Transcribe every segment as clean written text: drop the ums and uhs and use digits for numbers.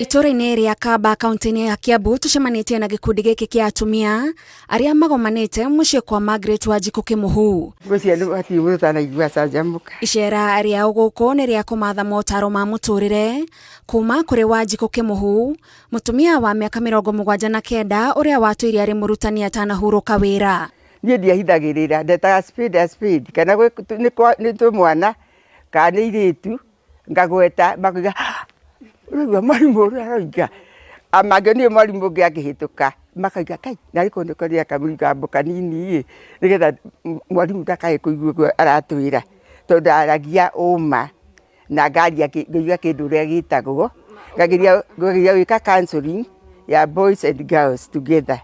Itũra-inĩ rĩa Kamba kaunti-inĩ ya Kiambu tucemanitie na gikundi giki kia atumia aria magomanite mucii kwa Margaret Wanjiku Kimuhu. Icera ria uguku ni ria kumatha motaro ma muturire kuma kuri Wanjiku Kimuhu, mutumia wa miaka 79 uria watuire ari murutani atanahuruka wira. Nie ndiahithagirira ndetaga speed kana ni tumwana kana iritu ngagweta makiga urugwa mwarimu uraroiga amageni mwarimu ngihituka makaiga kai nari kundu koria kamuriga mboka nini nigetha mwarimu ndakae kuigua aratwira tondu aragia uma na ngaria ngiuga kindu ria gitagwo ngagiria wika counseling ya boys and girls together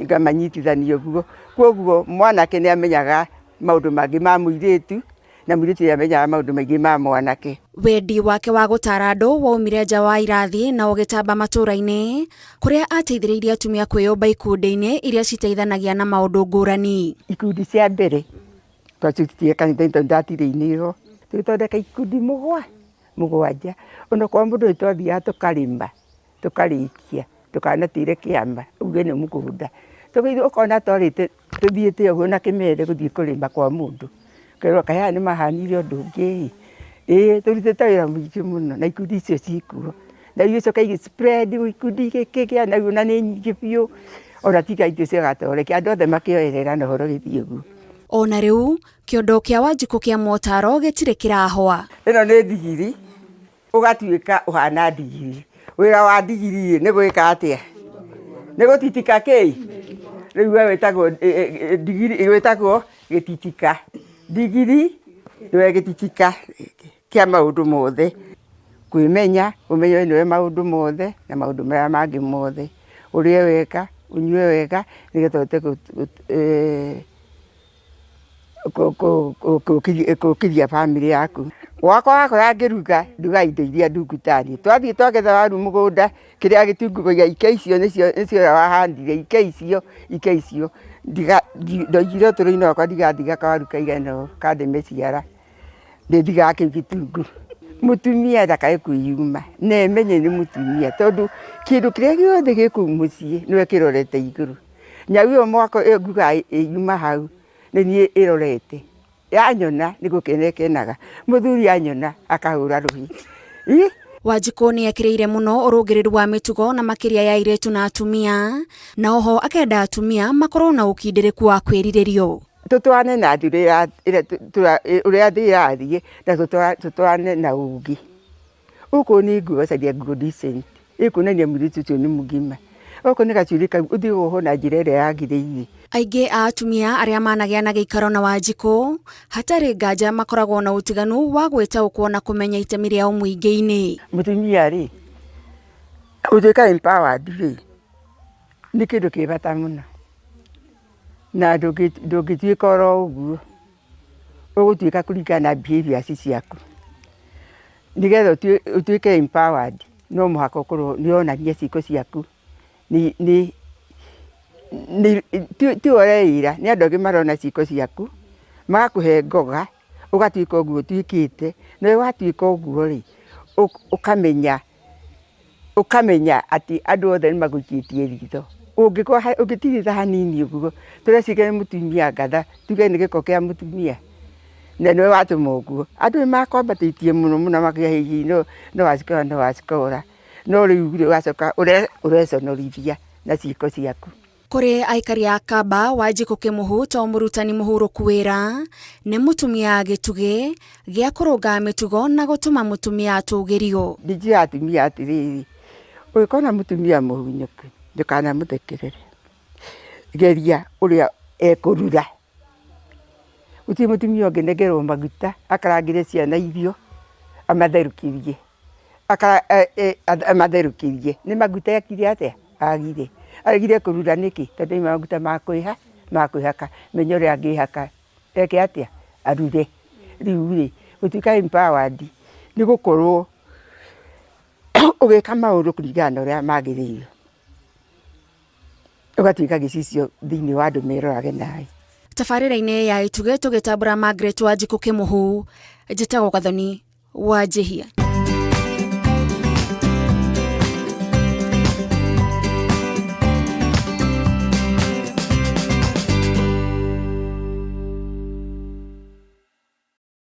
ngamanyitithania guo koguo mwanake ni amenyaga maundu mangi ma muiritu na muiritu yamenyaga maundu maingi ma mwanake. Wendi wake wa gutara andu waumire nja wa irathi na ugitamba matura-ini kuria ateithiririe atumia kwiyumba ikundi-ini iria citeithanagia na maundu ngurani. Ikundi cia mbere twacutitie kanitha ndatire-ini ro tugithondeka ikundi mugwanja ona kwa mundu twathiaga tukarima tukarikia tukanatire kiamba uge ni mugunda tugithi ukona twarite tuthiite uguo na kimere guthii kurima kwa mundu kero kaya ni mahanire undu ungi turutite wira mwingi muno na ikundi icio cikuo na icio kaigi spread ikundi giki na una ni nyingi biu ona tiga ithu cigatoreki andu othe makioerera na horo githii uguo. Ona riu kiondo kia Wanjiku kia motaro gitire kirahwa. Ino ni ndigiri ugatuika uhana ndigiri wira wa ndigiri ni gwika atia ni gutitika kei riu we wetagwo ndigiri wetagwo gititika ndigiri niwe gititika kia maundu mothe kwimenya umenye niwe maundu mothe na maundu maria mangi mothe urie weka unywe wega nigetha kukiria family yaku wakwa yangiruga nduga indo iria ndungutani twathie twagetha waru mugunda kiria gitungugagia ike icio nicio wahandire ike icio ndoigire turu-ini wakwa ndigathiga kawaru kaigana kandi meciara ndithigaga kiu gitungu. Mutumia ndakae kwiyuma na emenye ni mutumia tondu kindu kiria giothe giku mucii niwe kirorete iguru nyau iyo mwako nguga yuma hau ni irorete yanyona ni gukenekenaga muthuri anyona akahura ruhi. Wanjiku ni ekiriire muno urugiriru wa mitugo na makiria ya iretu na atumia na oho akenda atumia makorwo na ukindiriku wa kwiriririo. Tutwane na ndurira uria ndirathie na tutwane na ugi uko ni nguo caria nguo decent ikunania mwiritu ucio ni mugima uko ni gacuri kau uthii uho na njira iria yagiriire. Aingi a atumia aria managia na giikaro na Wanjiku hatari nganja makoragwo na utiganu wa gwitaukwo na kumenya itemi riao muingi-ini. Mutumia ri utuika empowered ri ni kindu kibata muno na ndungituika oro uguo ugutuika kuringana na behavior ciaku nigetha utuike empowered no muhaka ukorwo ni onania ciiko ciaku ni ti oreira ni andu angi marona ciiko ciaku magakuhe ngoga ugatuika uguo tuikite na watuika uguo ri ukamenya ati andu othe ni maguikitie ritho ungitiritha hanini uguo turecige mutumia ngatha tuge ni giko kia mutumia na niwe watuma uguo andu ni makwambatitie muno makia hihi no wacikora no riu wacoka ureconorithia na ciiko ciaku. Kuri aikari a Kamba Wanjiku Kimuhu to murutani muhuruku wira ni mutumia gitugi gia kurunga mitugo na gutuma mutumia atugirio. Ndiji atumia atiriri ukona mutumia muhunyuku ndukana muthekerere geria uria ekurura uti mutumia ongenegerwo maguta akarangire ciana irio amatherukirie amatherukirie ni maguta yakire atia agire agire kurura niki tondu maguta makwihaka menye uria angihaka eke atia arure riu ri utuika empowered ni gukorwo ugika maundu kuringana na uria magiriire ugatuika gicicio thiini wa andu merorage nawe. Tabarira-ini ya ituge tugitambura Margaret Wanjiku Kimuhu njitagwo Gathoni Wanjihia.